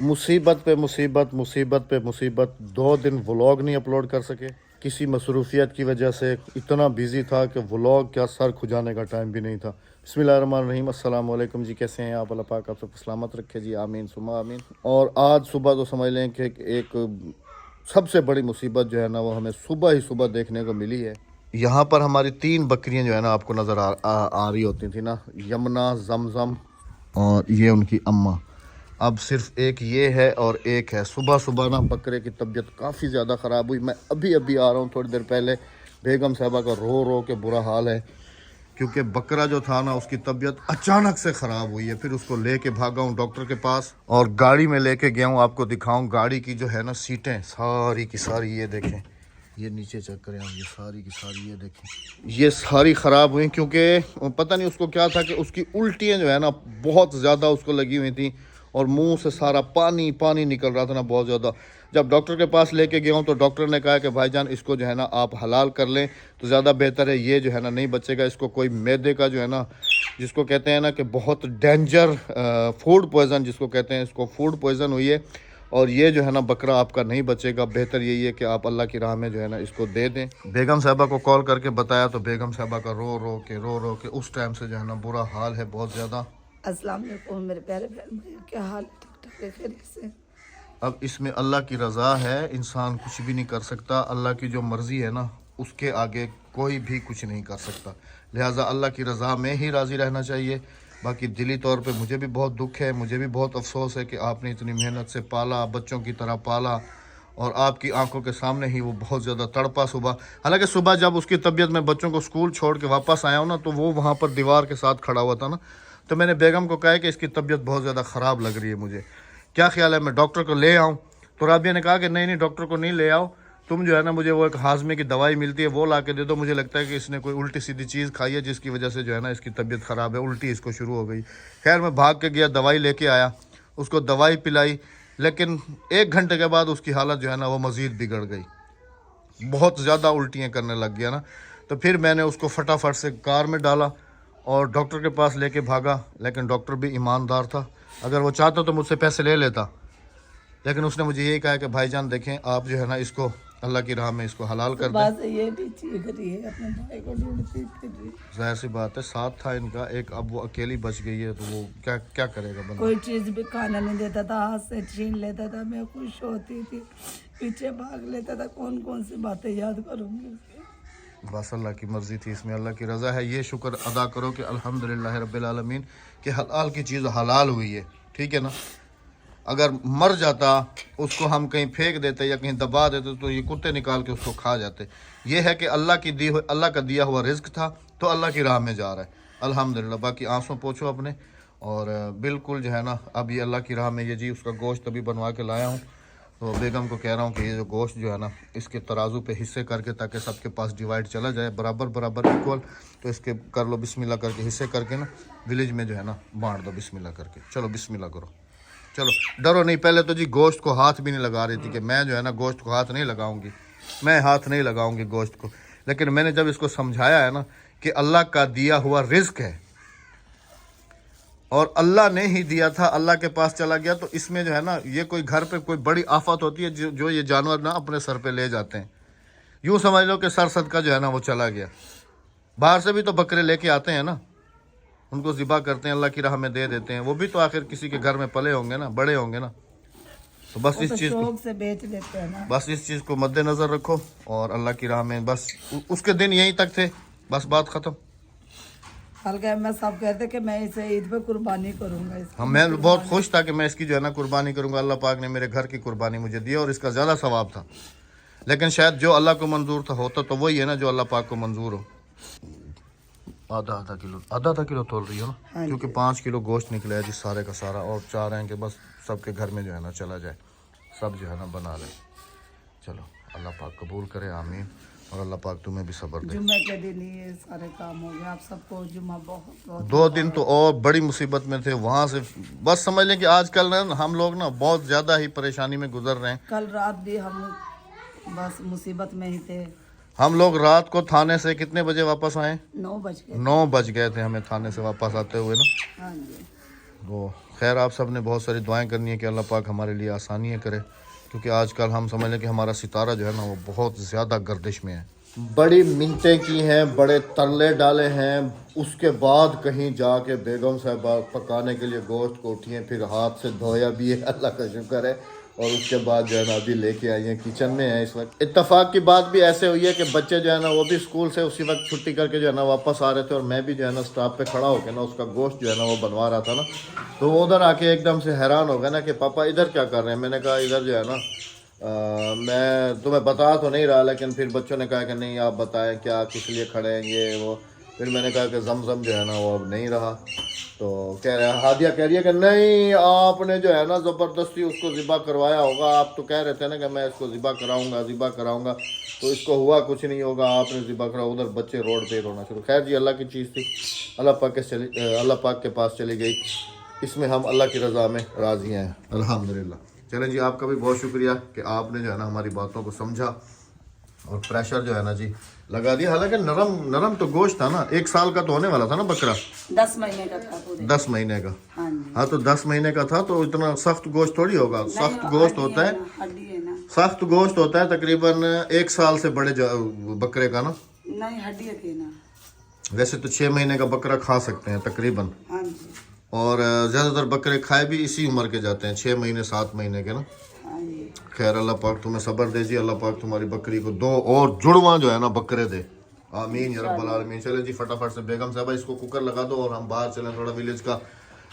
मुसीबत पे मुसीबत, मुसीबत पे मुसीबत। 2 दिन व्लॉग नहीं अपलोड कर सके, किसी मसरूफियत की वजह से। इतना बिजी था कि व्लॉग क्या सर खुजाने का टाइम भी नहीं था। बिस्मिल्लाहिर्रहमानिर्रहीम, अस्सलाम वालेकुम जी, कैसे हैं आप? अल्लाह पाक आप सबको सलामत रखे जी, आमीन सुमा आमीन। और आज सुबह तो समझ लें कि एक सबसे बड़ी मुसीबत जो है ना वो हमें सुबह ही सुबह देखने को मिली है। यहाँ पर हमारी 3 बकरियाँ जो है ना आपको नज़र आ रही होती थी ना, यमुना, जमजम और ये उनकी अम्मा। अब सिर्फ एक ये है और एक है। सुबह सुबह ना बकरे की तबीयत काफ़ी ज़्यादा ख़राब हुई। मैं अभी अभी आ रहा हूँ थोड़ी देर पहले। बेगम साहबा का रो रो के बुरा हाल है, क्योंकि बकरा जो था ना उसकी तबीयत अचानक से ख़राब हुई है। फिर उसको लेके भागा हूँ डॉक्टर के पास और गाड़ी में लेके गया हूँ। आपको दिखाऊँ गाड़ी की जो है ना सीटें सारी की सारी, ये देखें, ये नीचे चेक करें आप, ये सारी की सारी ये देखें, ये सारी ख़राब हुई। क्योंकि पता नहीं उसको क्या था कि उसकी उल्टियाँ जो है ना बहुत ज़्यादा उसको लगी हुई थी और मुंह से सारा पानी पानी निकल रहा था ना बहुत ज़्यादा। जब डॉक्टर के पास लेके गया हूँ तो डॉक्टर ने कहा कि भाईजान इसको जो है ना आप हलाल कर लें तो ज़्यादा बेहतर है, ये जो है ना नहीं बचेगा। इसको कोई मैदे का जो है ना, जिसको कहते हैं ना कि बहुत डेंजर फूड पॉइज़न जिसको कहते हैं, इसको फूड पॉइज़न हुई है और ये जो है ना बकरा आपका नहीं बचेगा। बेहतर यही है कि आप अल्लाह की राह में जो है ना इसको दे दें। बेगम साहबा को कॉल करके बताया तो बेगम साहबा का रो रो के उस टाइम से जो है ना बुरा हाल है बहुत ज़्यादा। अस्सलाम वालेकुम मेरे प्यारे बहन भाई, क्या हाल है? ठीक ठाक है, खैरियत से? अब इसमें अल्लाह की रज़ा है, इंसान कुछ भी नहीं कर सकता। अल्लाह की जो मर्ज़ी है ना उसके आगे कोई भी कुछ नहीं कर सकता। लिहाजा अल्लाह की रज़ा में ही राज़ी रहना चाहिए। बाकी दिली तौर पे मुझे भी बहुत दुख है, मुझे भी बहुत अफसोस है कि आपने इतनी मेहनत से पाला, बच्चों की तरह पाला और आपकी आंखों के सामने ही वो बहुत ज़्यादा तड़पा सुबह। हालांकि सुबह जब उसकी तबीयत में बच्चों को स्कूल छोड़ के वापस आया हूँ ना तो वो वहाँ पर दीवार के साथ खड़ा हुआ था ना, तो मैंने बेगम को कहा कि इसकी तबीयत बहुत ज़्यादा ख़राब लग रही है, मुझे क्या ख्याल है मैं डॉक्टर को ले आऊँ? तो राबिया ने कहा कि नहीं नहीं डॉक्टर को नहीं ले आओ, तुम जो है ना मुझे वो एक हाजमे की दवाई मिलती है वो ला के दे दो। मुझे लगता है कि इसने कोई उल्टी सीधी चीज़ खाई है जिसकी वजह से जो है ना इसकी तबीयत ख़राब है, उल्टी इसको शुरू हो गई। खैर मैं भाग के गया, दवाई लेके आया, उसको दवाई पिलाई, लेकिन 1 घंटे के बाद उसकी हालत जो है ना वो मज़ीद बिगड़ गई, बहुत ज़्यादा उल्टियाँ करने लग गया ना। तो फिर मैंने उसको फटाफट से कार में डाला और डॉक्टर के पास लेके भागा। लेकिन डॉक्टर भी ईमानदार था, अगर वो चाहता तो मुझसे पैसे ले लेता, लेकिन उसने मुझे यही कहा कि भाईजान देखें आप जो है ना इसको अल्लाह की राह में इसको हलाल कर दें। बात ये भी चीख रही है, अपने भाई को ढूंढती फिर रही। जाहिर सी बात है, साथ था इनका एक, अब वो अकेली बच गई है तो वो क्या क्या करेगा बंदा। कोई चीज भी खाना नहीं देता था, हाथ से छीन लेता था, मैं खुश होती थी, पीछे भाग लेता था। कौन कौन सी बातें याद करूंगी उसकी। बस अल्लाह की मर्ज़ी थी, इसमें अल्लाह की रज़ा है। ये शुक्र अदा करो कि अल्हम्दुलिल्लाह रब्बिल आलमीन कि हलाल की चीज़ हलाल हुई है, ठीक है ना। अगर मर जाता, उसको हम कहीं फेंक देते या कहीं दबा देते तो ये कुत्ते निकाल के उसको खा जाते। ये है कि अल्लाह का दिया हुआ रिज़्क था तो अल्लाह की राह में जा रहा है, अल्हम्दुलिल्लाह। बाकी आंसू पोछो अपने और बिल्कुल जो है ना अब ये अल्लाह की राह में, ये जी उसका गोश्त अभी बनवा के लाया हूँ। तो बेगम को कह रहा हूँ कि ये जो गोश्त जो है ना इसके तराजू पे हिस्से करके, ताकि सबके पास डिवाइड चला जाए बराबर बराबर इक्वल, तो इसके कर लो बिस्मिल्लाह करके, हिस्से करके ना विलेज में जो है ना बांट दो बिस्मिल्लाह करके। चलो बिस्मिल्लाह करो, चलो डरो नहीं। पहले तो जी गोश्त को हाथ भी नहीं लगा रही थी कि मैं जो है ना गोश्त को हाथ नहीं लगाऊंगी, मैं हाथ नहीं लगाऊंगी गोश्त को। लेकिन मैंने जब इसको समझाया है ना कि अल्लाह का दिया हुआ रिज़्क है और अल्लाह ने ही दिया था, अल्लाह के पास चला गया, तो इसमें जो है ना ये कोई घर पे कोई बड़ी आफत होती है जो ये जानवर ना अपने सर पे ले जाते हैं। यूँ समझ लो कि सर सदका जो है ना वो चला गया। बाहर से भी तो बकरे लेके आते हैं ना, उनको ज़िबा करते हैं, अल्लाह की राह में दे देते हैं, वो भी तो आखिर किसी के घर में पले होंगे ना, बड़े होंगे ना। तो बस वो इस तो चीज़ को, शौक से बेच देते हैं ना। बस इस चीज़ को मद्देनज़र रखो और अल्लाह की राह में बस। उसके दिन यहीं तक थे, बस बात ख़त्म। हल्का मैं सब कहते कि मैं इसे ईद पे कुर्बानी करूंगा इसकी। हाँ, मैं बहुत खुश था कि मैं इसकी जो है ना कुर्बानी करूँगा। अल्लाह पाक ने मेरे घर की कुर्बानी मुझे दी और इसका ज़्यादा सवाब था। लेकिन शायद जो अल्लाह को मंजूर था होता तो वही है ना जो अल्लाह पाक को मंजूर हो। आधा किलो तोल रही हो ना, हाँ क्योंकि 5 किलो गोश्त निकला है जी सारे का सारा, और चाह रहे हैं कि बस सबके घर में जो है ना चला जाए, सब जो है ना बना लें। चलो अल्लाह पाक कबूल करे, आमीन। और अल्लाह पाक तुम्हें भी सब्र दे। जुम्मे के दिन ही ये सारे काम हो गए। आप सबको जुम्मा बहुत बहुत 2 दिन तो और बड़ी मुसीबत में थे, वहाँ से बस समझ लें कि आजकल ना हम लोग ना बहुत ज़्यादा ही परेशानी में गुजर रहे हैं। कल रात भी हम बस मुसीबत में ही थे। हम लोग रात को थाने से कितने बजे वापस आए? 9 बज गए। 9 बज गए थे हमें थाने से वापस आते हुए ना। हाँ जी। तो खैर आप सब ने बहुत सारी दुआएं करनी है कि अल्लाह पाक हमारे लिए आसानियाँ करे, क्योंकि आजकल हम समझ लें कि हमारा सितारा जो है ना वो बहुत ज़्यादा गर्दिश में है। बड़ी मिन्नतें की हैं, बड़े तरले डाले हैं, उसके बाद कहीं जाके बेगम साहबा पकाने के लिए गोश्त को उठी हैं, फिर हाथ से धोया भी है, अल्लाह का शुक्र है। और उसके बाद जो है ना अभी लेके आई हैं, किचन में है इस वक्त। इत्तेफाक की बात भी ऐसे हुई है कि बच्चे जो है ना वो भी स्कूल से उसी वक्त छुट्टी करके जो है ना वापस आ रहे थे, और मैं भी जो है ना स्टॉप पे खड़ा होकर ना उसका गोश्त जो है ना वो बनवा रहा था ना, तो वो उधर आके एकदम से हैरान हो गया ना कि पापा इधर क्या कर रहे हैं। मैंने कहा इधर जो है ना मैं तुम्हें बता तो नहीं रहा, लेकिन फिर बच्चों ने कहा कि नहीं आप बताएं क्या किस लिए खड़े हैं ये वो। फिर मैंने कहा कि जमजम जो है ना वो अब नहीं रहा, तो कह रहे हादिया कह रही है कि नहीं आपने जो है ना ज़बरदस्ती उसको ज़िबा करवाया होगा, आप तो कह रहे थे ना कि मैं इसको ज़िबा कराऊंगा, तो इसको हुआ कुछ नहीं होगा, आपने ज़िबा करा। उधर बच्चे रोड पे रोना शुरू। खैर जी अल्लाह की चीज़ थी, अल्लाह पाक के पास चली गई, इसमें हम अल्लाह की रज़ा में राज़ी हैं अल्हम्दुलिल्लाह। चलें जी, आपका भी बहुत शुक्रिया कि आपने जो है ना हमारी बातों को समझा और प्रेशर जो है ना जी लगा दिया। हालांकि नरम तो गोश्त था ना, 1 साल का तो होने वाला था ना बकरा, 10 महीने का था पूरे। 10 महीने का। हाँ जी। हाँ तो 10 महीने का था, तो इतना सख्त गोश्त थोड़ी होगा। सख्त गोश्त होता है, हड्डी है ना, सख्त गोश्त होता है तकरीबन 1 साल से बड़े बकरे का ना। नहीं हड्डी थी ना। वैसे तो 6 महीने का बकरा खा सकते हैं तकरीबन, हाँ जी। और ज़्यादातर बकरे खाए भी इसी उम्र के जाते हैं, 6 महीने 7 महीने के ना। हाँ जी। खैर अल्लाह पाक तुम्हें सब्र दे जी, अल्लाह पाक तुम्हारी बकरी को 2 और जुड़वा जो है ना बकरे दे, आमीन या रब्बल आलमीन। चले जी फटाफट से बेगम साहबा इसको कुकर लगा दो और हम बाहर चलें, थोड़ा विलेज का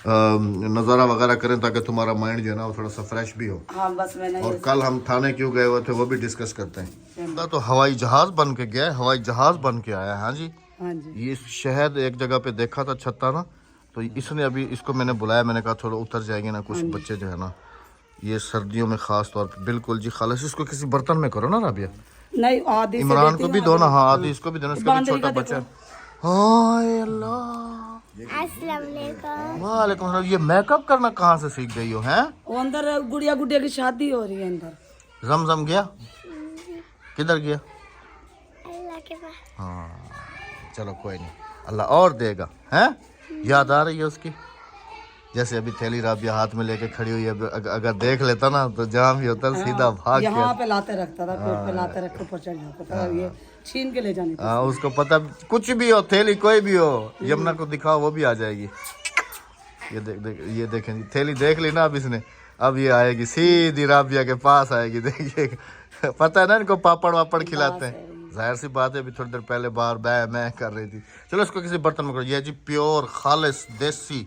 नज़ारा वगैरह करें, ताकि तुम्हारा माइंड जो है ना वो थोड़ा सा फ्रेश भी हो। हाँ बस मैंने और कल हम थाने क्यों गए हुए थे वो भी डिस्कस करते हैं। तो हवाई जहाज बन के गया, हवाई जहाज बन के आया। हाँ जी, हाँ जी। ये शहद एक जगह पे देखा था छत्ता ना, तो इसने अभी इसको मैंने बुलाया, मैंने कहा थोड़ा उतर जाएंगे ना कुछ बच्चे जो है ना, ये सर्दियों में खास तौर पे। बिल्कुल जी खालिश, इसको किसी बर्तन में करो ना राबिया। नहीं आधी से इमरान देती को हूँ, भी दो ना, आधी- हाँ आदि इसको भी देना, इसका भी बांदरी छोटा का बच्चा है। देखो। हाय अल्लाह, अस्सलाम वालेकुम। वालेकुम सलाम। ये मेकअप करना कहाँ से सीख गई हो हैं? वो अंदर गुड़िया गुड़िया की शादी हो रही है अंदर। जमजम गया, किधर गया? अल्लाह के पास। हाँ चलो कोई नहीं, अल्लाह और देगा। हैं याद आ रही है उसकी, जैसे अभी थैली राबिया हाथ में लेके खड़ी हुई है, अगर देख लेता ना तो जहाँ भी होता सीधा भाग के। यहाँ पे लाते रखता था, पेट पे लाते रख के ऊपर चढ़ जाता था, ये छीन के ले जाने का। हाँ उसको पता, कुछ भी हो थैली कोई भी हो, यमुना को दिखाओ वो भी आ जाएगी। ये देख ये देखें जी, थैली देख ली ना अब इसने, अब ये आएगी सीधी राबिया के पास आएगी। देखिए पता है ना इनको पापड़ वापड़ खिलाते हैं, जाहिर सी बात है। अभी थोड़ी देर पहले बाहर मैं कर रही थी। चलो इसको किसी बर्तन में करो। ये जी प्योर खालिश देसी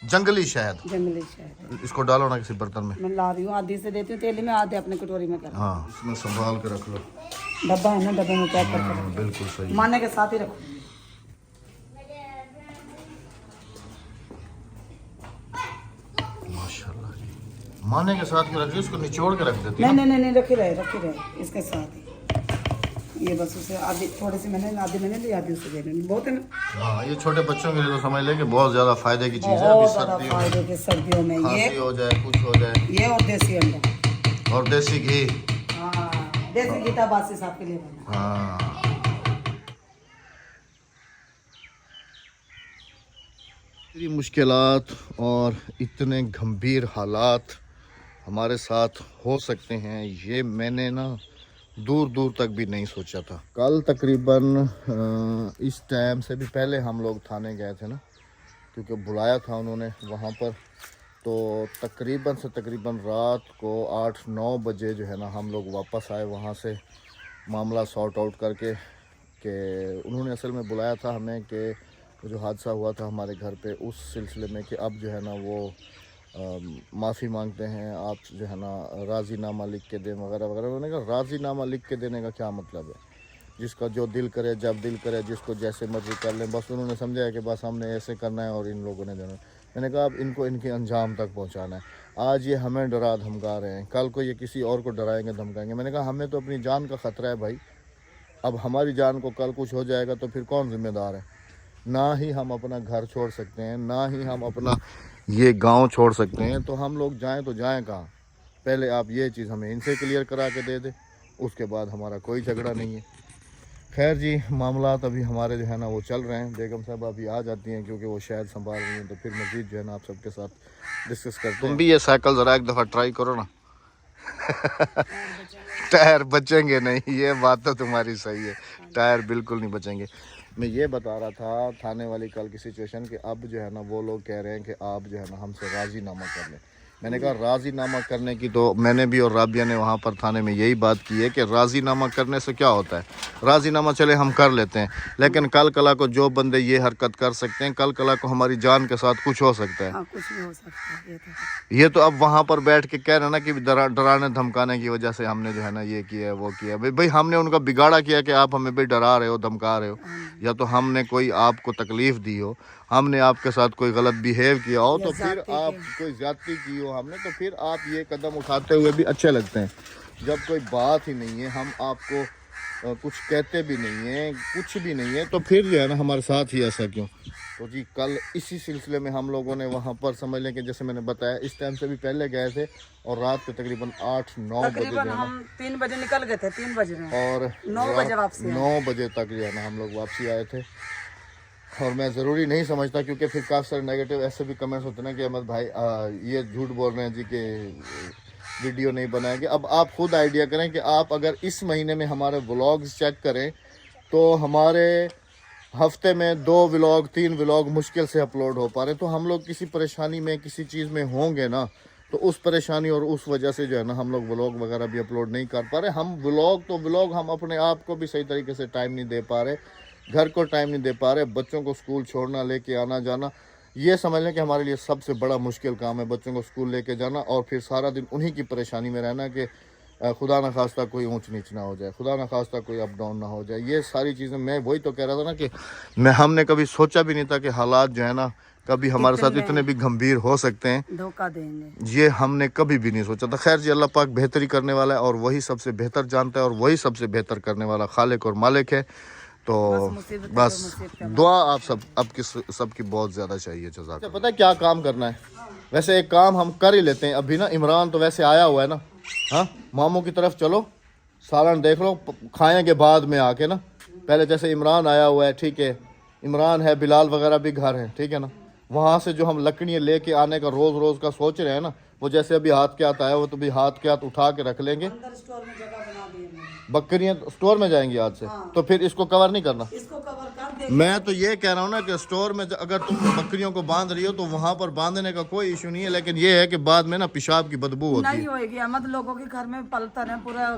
जंगली शहद, जंगली शहद। इसको डालो ना किसी बर्तन में। मैं ला रही हूँ, आधी से देती हूँ तेली में, आधे अपने कटोरी में कर। हाँ इसमें संभाल के रख लो, डब्बा है ना, डब्बे में पैक करके बिल्कुल सही। माने के साथ ही रखो। माशाल्लाह जी, माने के साथ क्यों रख दी, इसको निचोड़ के रख देती नहीं है। नहीं नहीं रखे रहे इसके साथ ही। ये बस उसे आधी थोड़ी सी मैंने आधी मैंने ली, आधी उसे दे दी, बहुत है ना। हाँ ये छोटे बच्चों के लिए तो समझ ले कि बहुत ज्यादा फायदे की चीज है। अभी बहुत ज्यादा सर्दियों में फायदे के सर्दियों में खांसी ये हो जाए कुछ हो जाए, ये और देसी अंडा। और देसी घी। हाँ देसी गीता बासी साहब के लिए बना। हाँ इतनी मुश्किलात और इतने गंभीर हालात हमारे साथ हो सकते हैं, ये मैंने ना दूर दूर तक भी नहीं सोचा था। कल तकरीबन इस टाइम से भी पहले हम लोग थाने गए थे ना, क्योंकि बुलाया था उन्होंने वहाँ पर। तो तकरीबन से तकरीबन रात को 8-9 बजे जो है ना हम लोग वापस आए वहाँ से, मामला सॉर्ट आउट करके। कि उन्होंने असल में बुलाया था हमें कि जो हादसा हुआ था हमारे घर पे, उस सिलसिले में कि अब जो है ना वो माफ़ी मांगते हैं, आप जो है ना राज़ीनामा लिख के दें वगैरह वगैरह। उन्होंने कहा राज़ीनामा लिख के देने का क्या मतलब है, जिसका जो दिल करे जब दिल करे जिसको जैसे मर्जी कर लें। बस उन्होंने समझा कि बस हमने ऐसे करना है और इन लोगों ने देना। मैंने कहा अब इनको इनके अंजाम तक पहुंचाना है। आज ये हमें डरा धमका रहे हैं, कल को ये किसी और को डराएंगे धमकाएंगे। मैंने कहा हमें तो अपनी जान का ख़तरा है भाई, अब हमारी जान को कल कुछ हो जाएगा तो फिर कौन जिम्मेदार है। ना ही हम अपना घर छोड़ सकते हैं, ना ही हम अपना ये गांव छोड़ सकते हैं। तो हम लोग जाएं तो जाएं कहाँ, पहले आप ये चीज़ हमें इनसे क्लियर करा के दे दें, उसके बाद हमारा कोई झगड़ा नहीं है। खैर जी, मामलात अभी हमारे जो है ना वो चल रहे हैं। बेगम साहब अभी आ जाती हैं क्योंकि वो शायद संभाल रही हैं, तो फिर मजीद जो है ना आप सबके साथ डिस्कस करते हैं। तुम भी ये साइकिल ज़रा एक दफ़ा ट्राई करो ना। टायर बचेंगे नहीं, ये बात तो तुम्हारी सही है, टायर बिल्कुल नहीं बचेंगे। मैं ये बता रहा था थाने वाली कल की सिचुएशन कि अब जो है ना वो लोग कह रहे हैं कि आप जो है ना हमसे राज़ीनामा कर लें। मैंने कहा राज़ीनामा करने की तो मैंने भी और राबिया ने वहाँ पर थाने में यही बात की है कि राज़ीनामा करने से क्या होता है। राज़ीनामा चले हम कर लेते हैं, लेकिन कल कला को जो बंदे ये हरकत कर सकते हैं, कल कला को हमारी जान के साथ कुछ हो सकता है। हाँ, कुछ भी हो सकता है, ये तो ये तो अब वहाँ पर बैठ के कह रहे हैं ना कि डराने धमकाने की वजह से हमने जो है ना ये किया है वो किया है। भाई हमने उनका बिगाड़ा किया कि आप हमें भी डरा रहे हो, धमका रहे हो, या तो हमने कोई आपको तकलीफ़ दी हो, हमने आपके साथ कोई गलत बिहेव किया हो, तो फिर आप कोई ज्यादती की हो हमने, तो फिर आप ये कदम उठाते हुए भी अच्छे लगते हैं। जब कोई बात ही नहीं है, हम आपको कुछ कहते भी नहीं है, कुछ भी नहीं है, तो फिर जो है ना हमारे साथ ही ऐसा क्यों। तो जी कल इसी सिलसिले में हम लोगों ने वहाँ पर समझ लें कि जैसे मैंने बताया इस टाइम से भी पहले गए थे, और रात के तकरीबन 8-9 बजे जो है ना हम 3 बजे निकल गए थे, 3 बज रहे हैं और 9 बजे वापसी 9 बजे तक जो है ना हम लोग वापसी आए थे। और मैं ज़रूरी नहीं समझता, क्योंकि फिर काफ़ी सारे नेगेटिव ऐसे भी कमेंट्स होते हैं ना कि अहमद भाई ये झूठ बोल रहे हैं जी कि वीडियो नहीं बनाएंगे। अब आप खुद आइडिया करें कि आप अगर इस महीने में हमारे व्लॉग्स चेक करें तो हमारे हफ्ते में 2 व्लॉग 3 व्लॉग मुश्किल से अपलोड हो पा रहे हैं। तो हम लोग किसी परेशानी में किसी चीज़ में होंगे ना, तो उस परेशानी और उस वजह से जो है ना हम लोग व्लॉग वगैरह भी अपलोड नहीं कर पा रहे। हम व्लॉग हम अपने आप को भी सही तरीके से टाइम नहीं दे पा रहे, घर को टाइम नहीं दे पा रहे, बच्चों को स्कूल छोड़ना, लेके आना जाना, ये समझ लें कि हमारे लिए सबसे बड़ा मुश्किल काम है, बच्चों को स्कूल लेके जाना और फिर सारा दिन उन्हीं की परेशानी में रहना कि खुदा न खास्ता कोई ऊंच नीच ना हो जाए, खुदा न खास्ता कोई अप डाउन ना हो जाए। ये सारी चीज़ें मैं वही तो कह रहा था ना कि हमने कभी सोचा भी नहीं था कि हालात जो है ना कभी हमारे साथ इतने भी गंभीर हो सकते हैं, धोखा देंगे, ये हमने कभी भी नहीं सोचा था। खैर जी, अल्लाह पाक बेहतरी करने वाला है और वही सबसे बेहतर जानता है और वही सबसे बेहतर करने वाला खालिक और मालिक है। तो बस दुआ आप सबकी बहुत ज़्यादा चाहिए। जज़ाक। पता है क्या काम करना है, वैसे एक काम हम कर ही लेते हैं अभी ना। इमरान तो वैसे आया हुआ है ना, हाँ, मामू की तरफ चलो, सालन देख लो, खाएंगे बाद में आके ना। पहले जैसे इमरान आया हुआ है, ठीक है, इमरान है, बिलाल वगैरह भी घर है, ठीक है ना। वहाँ से जो हम लकड़ियाँ लेके आने का रोज़ रोज़ का सोच रहे हैं ना, वो जैसे अभी हाथ के हाथ आया वो तो भी हाथ के हाथ उठा के रख लेंगे। बकरियाँ स्टोर में जाएंगी आज से, तो फिर इसको कवर नहीं करना। इसको कवर कर दे। मैं तो ये कह रहा हूँ ना कि स्टोर में अगर तुम बकरियों को बांध रही हो तो वहाँ पर बांधने का कोई इशू नहीं है, लेकिन ये है कि बाद में ना पेशाब की बदबू होती है। नहीं होएगी अहमद, लोगों के घर में पलता है, पूरा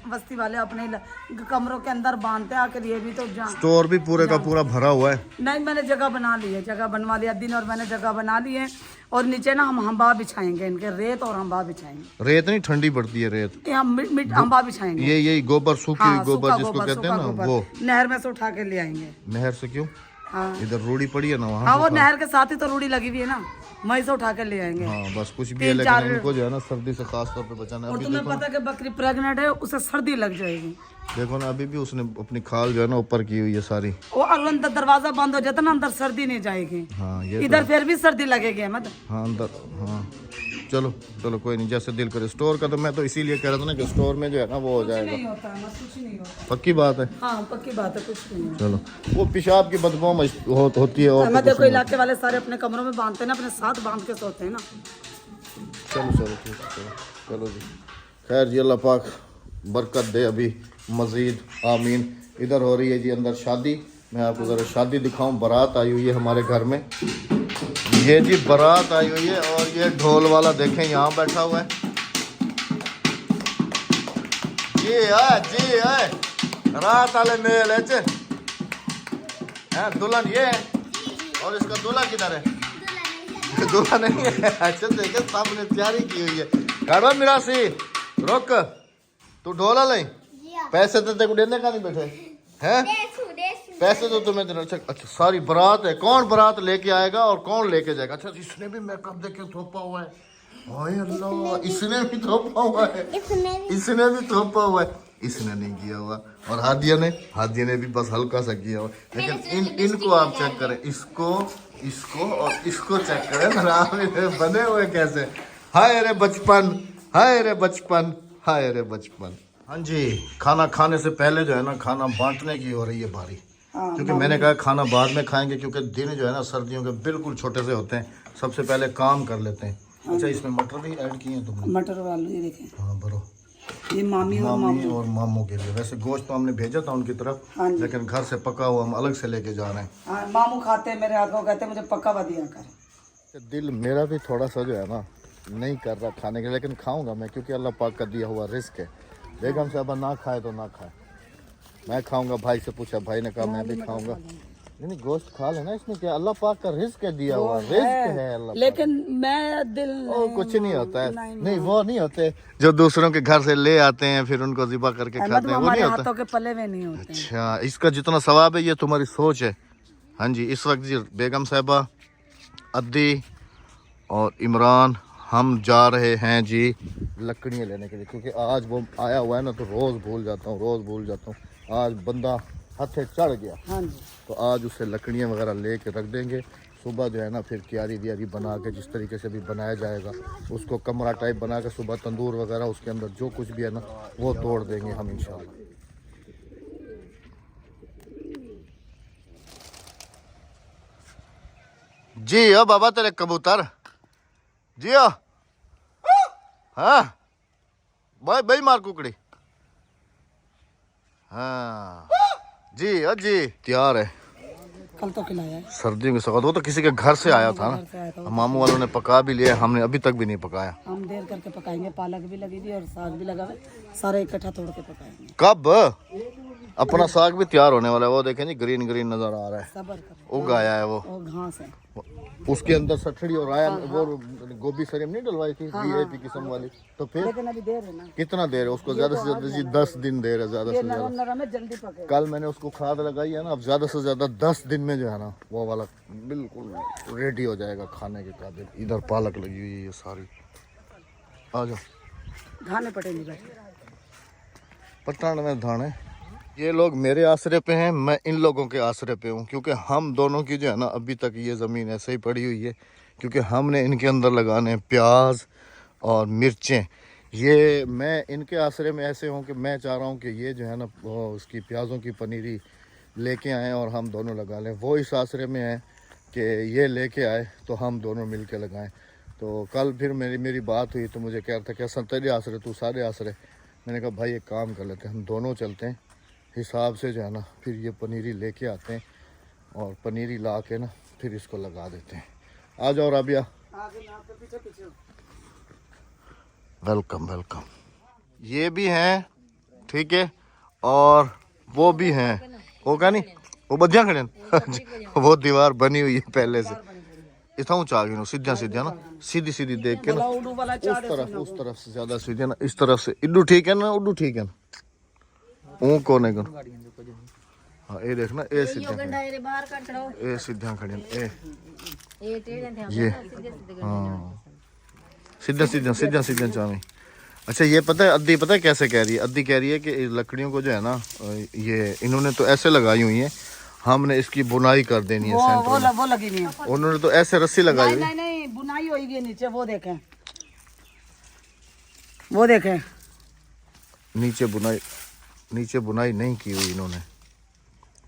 बस्ती वाले अपने कमरों के अंदर बांधते आकर, ये भी तो स्टोर भी पूरे का पूरा भरा हुआ है। नहीं, मैंने जगह बना ली है, जगह बनवा लिया दिन, और मैंने जगह बना ली है, और नीचे ना हम हम्बा बिछाएंगे, इनके रेत और हम्बा बिछाएंगे। रेत नहीं, ठंडी पड़ती है रेत, हम हम्बा बिछाएंगे। ये यही गोबर, सूखी हुई गोबर जिसको गोबर, कहते हैं ना, वो नहर में से उठा के ले आएंगे। नहर से क्यों? हाँ, इधर रूढ़ी पड़ी है ना वहाँ। हाँ, वो नहर के साथ ही तो रूढ़ी लगी हुई है ना, वहीं से उठा के ले आएंगे। हाँ, बस कुछ भी है, लेकिन इनको जो है ना सर्दी से खास तौर पे बचाना है। और अभी तुम्हें पता है कि बकरी प्रेग्नेंट है, उसे सर्दी लग जाएगी। देखो ना, अभी भी उसने अपनी खाल जो है ना ऊपर की हुई है सारी। वो अंदर दरवाजा बंद हो जाता ना, अंदर सर्दी नहीं जाएगी। हाँ, ये इधर फिर भी सर्दी लगेगी अहमद। हाँ अंदर, हाँ चलो चलो कोई नहीं, जैसे दिल करे। स्टोर का तो मैं तो इसीलिए कह रहा था ना कि स्टोर में जो है ना वो हो जाएगा। नहीं होता है, कुछ नहीं होता। पक्की बात है। हाँ, पक्की बात है, कुछ नहीं। चलो, वो पेशाब की बदबू होती है। और मैं देखो इलाके वाले सारे अपने कमरों में बांधते हैं ना, अपने साथ बांध के सोते हैं ना। चलो चलो ठीक है, चलो चलो जी। खैर जी, अल्लाह पाक बरकत दे अभी मज़ीद, आमीन। इधर हो रही है जी अंदर शादी, मैं आपको ज़रा शादी दिखाऊं। बारात आई हुई है हमारे घर में, ये जी बारात आई हुई है, और ये ढोल वाला देखें यहाँ बैठा हुआ है। जी है रात वाले मेल है, दुल्हन ये है, और इसका दूल्हा किधर है? दूल्हा नहीं है। अच्छा देखे, सामने तैयारी की हुई है। गाड़वा मिरासी रोक, तू ढोला ले, पैसे तो तेरे को देने का नहीं बैठे हैं, पैसे तो तुम्हें देना। अच्छा सारी बारात है, कौन बारात लेके आएगा और कौन लेके जाएगा? अच्छा, इसने भी मेकअप देखे थोपा हुआ है, ओए अल्लाह, इसने भी थोपा हुआ है, इसने भी थोपा हुआ है, इसने नहीं किया हुआ। और हादिया ने भी बस हल्का सा किया हुआ। लेकिन इनको आप चेक करें, इसको और इसको चेक करें, बने हुए कैसे। हाय रे बचपन, हाय रे बचपन, हाय रे बचपन, हाँ जी, खाना खाने से पहले जो है ना खाना बांटने की हो रही है बारी। हाँ, क्योंकि मैंने कहा खाना बाद में खाएंगे क्योंकि दिन जो है ना सर्दियों के बिल्कुल छोटे से होते हैं, सबसे पहले काम कर लेते हैं। अच्छा, इसमें मटर भी ऐड किए हैं तुमने? मटर और आलू ये देखें, हाँ भरो। ये मामी और मामी मामू। और मामू के लिए। वैसे गोश्त तो हमने भेजा था उनकी तरफ, हाँ जी। लेकिन घर से पका हुआ हम अलग से लेके जा रहे हैं। हाँ, मामू खाते हैं मेरे हाथ को, कहते हैं मुझे पक्का हुआ दिया कर। दिल मेरा भी थोड़ा सा जो है ना नहीं कर रहा खाने के, लेकिन खाऊंगा मैं क्योंकि अल्लाह पाक का दिया हुआ रिस्क है। बेगम साहबा ना खाए तो ना खाए, मैं खाऊंगा। भाई से पूछा, भाई ने कहा मैं भी खाऊंगा। नहीं गोश्त खा लेना, इसमें क्या, अल्लाह पाक का रिस्क है, दिया हुआ रिस्क है अल्लाह। लेकिन मैं दिल ओ कुछ नहीं होता है, नहीं वो नहीं होते जो दूसरों के घर से ले आते हैं फिर उनको ज़िबा करके खाते हैं, वो नहीं हमारे होता। हाथों के पले में नहीं होते। अच्छा, इसका जितना सवाब है ये तुम्हारी सोच है। हाँ जी, इस वक्त जी बेगम साहबा, अद्दी और इमरान हम जा रहे हैं जी लकड़ियाँ लेने के लिए, क्योंकि आज वो आया हुआ है ना तो रोज़ भूल जाता हूँ। आज बंदा हथे चढ़ गया। हाँ जी, तो आज उसे लकड़ियाँ वगैरह ले के रख देंगे। सुबह जो है ना फिर क्यारी व्यारी बना के जिस तरीके से भी बनाया जाएगा उसको कमरा टाइप बना के सुबह तंदूर वगैरह उसके अंदर जो कुछ भी है ना वो तोड़ देंगे हम इंशाल्लाह। जी ओ बाबा तेरे कबूतर जी ओ, हाँ भाई भाई मार कुकड़ी, हाँ जी ओ जी तैयार है। कल तो खिलाया है। सर्दियों की सौगात, वो तो किसी के घर से आया था घर से आया था ना, मामू वालों ने पका भी लिया, हमने अभी तक भी नहीं पकाया। हम देर करके पकाएंगे, पालक भी लगी थी और साग भी लगा हुआ है, सारे इकट्ठा तोड़ के पकाएंगे। कब? अपना साग भी तैयार होने वाला है, वो देखें जी ग्रीन ग्रीन नजर आ रहा है, सबर करो, उग आया है वो। और घास है उसके अंदर सठड़ी और आया वो गोभी सरेम नहीं डलवाई थी वीआईपी किस्म वाली, तो फिर लेकिन अभी देर है ना, कितना देर है उसको? ज्यादा से ज्यादा जी 10 दिन देर है, ज्यादा ये से ज्यादा। नरम नरम है, जल्दी पके। कल मैंने उसको खाद लगाई है ना, अब ज्यादा से ज्यादा 10 दिन में जो है ना वो वाला बिल्कुल रेडी हो जाएगा खाने के काबिल। इधर पालक लगी हुई है ये सारी, आ जाओ। धाने पटे नहीं बैठे, पठान में धान है। ये लोग मेरे आसरे पे हैं, मैं इन लोगों के आसरे पे हूँ, क्योंकि हम दोनों की जो है ना अभी तक ये ज़मीन ऐसे ही पड़ी हुई है, क्योंकि हमने इनके अंदर लगाने प्याज और मिर्चें। ये मैं इनके आसरे में ऐसे हूँ कि मैं चाह रहा हूँ कि ये जो है ना वो उसकी प्याज़ों की पनीरी लेके आएँ और हम दोनों लगा लें। वो इस आसरे में है कि ये लेके आए तो हम दोनों मिल के लगाएँ। तो कल फिर मेरी बात हुई तो मुझे कह रहा था कि असल तेरे आसरे तू सारे आसरे। मैंने कहा भाई एक काम कर लेते हैं, हम दोनों चलते हैं हिसाब से जो है ना, फिर ये पनीरी लेके आते हैं और पनीरी ला के ना फिर इसको लगा देते हैं। आ जाओ राबिया, वेलकम वेलकम। ये भी हैं, ठीक है, और वो भी हैं, वो क्या नहीं वो बदिया खड़े वो दीवार बनी हुई है पहले से, इतना ऊंचा आ गई सीधा सीधा ना, सीधी सीधी देख के ना उस तरफ से ज्यादा सीधे ना, इस तरफ से इड्डू ठीक है ना, उड्डू ठीक है ना, ऊँ कौन है हाँ ये देखना, ए सीधा ए सीधा खड़े ये, हाँ सीधा सीधा सीधा सीधा चावी। अच्छा ये पता है अद्दी, पता है कैसे कह रही है? अद्दी कह रही है कि लकड़ियों को जो है ना ये इन्होंने तो ऐसे लगाई हुई है, हमने इसकी बुनाई कर देनी है सेंटर में। वो लगी नहीं है, उन्होंने तो ऐसे रस्सी लगाई हुई। नहीं बुनाई होगी नीचे, वो देखें वो देखें, नीचे बुनाई नहीं की हुई इन्होंने,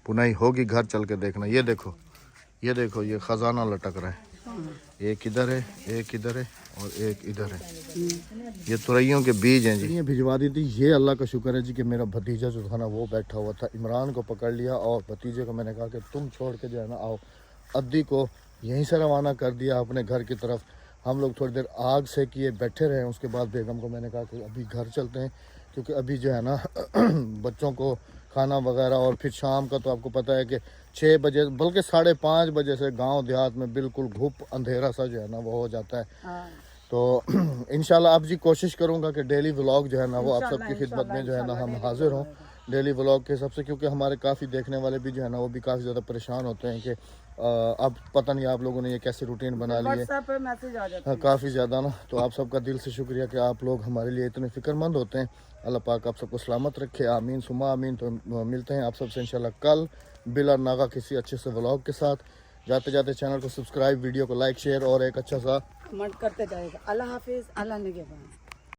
बुनाई होगी घर चल के देखना। ये देखो ये खजाना लटक रहा है, एक इधर है एक इधर है और एक इधर है, ये तुरैयों के बीज हैं जी। ये भिजवा दी थी, ये अल्लाह का शुक्र है जी कि मेरा भतीजा जो था ना वो बैठा हुआ था, इमरान को पकड़ लिया और भतीजे को मैंने कहा कि तुम छोड़ के जो है ना आओ। अद्दी को यहीं से रवाना कर दिया अपने घर की तरफ। हम लोग थोड़ी देर आग से किए बैठे रहे, उसके बाद बेगम को मैंने कहा कि अभी घर चलते हैं, क्योंकि अभी जो है ना बच्चों को खाना वगैरह, और फिर शाम का तो आपको पता है कि 6 बजे बल्कि 5:30 बजे से गांव देहात में बिल्कुल घुप अंधेरा सा जो है ना वो हो जाता है। तो इंशाल्लाह अब जी कोशिश करूंगा कि डेली व्लॉग जो है ना वो आप सबकी खिदमत में जो है ना हम हाजिर हों डेली व्लॉग के हिसाब से, क्योंकि हमारे काफ़ी देखने वाले भी जो है ना वो भी काफ़ी ज़्यादा परेशान होते हैं कि अब पता नहीं आप लोगों ने ये कैसे रूटीन बना ली है, हाँ काफ़ी ज़्यादा ना। तो आप सबका दिल से शुक्रिया कि आप लोग हमारे लिए इतने फ़िक्रमंद होते हैं। अल्लाह पाक आप सबको सलामत रखे, आमीन सुमा आमीन। तो मिलते हैं आप सबसे इंशाल्लाह कल बिला नागा किसी अच्छे से व्लॉग के साथ। जाते जाते चैनल को सब्सक्राइब, वीडियो को लाइक शेयर और एक अच्छा सा कमेंट करते जाएगा। अल्लाह हाफिज़, अल्लाह निगहबान।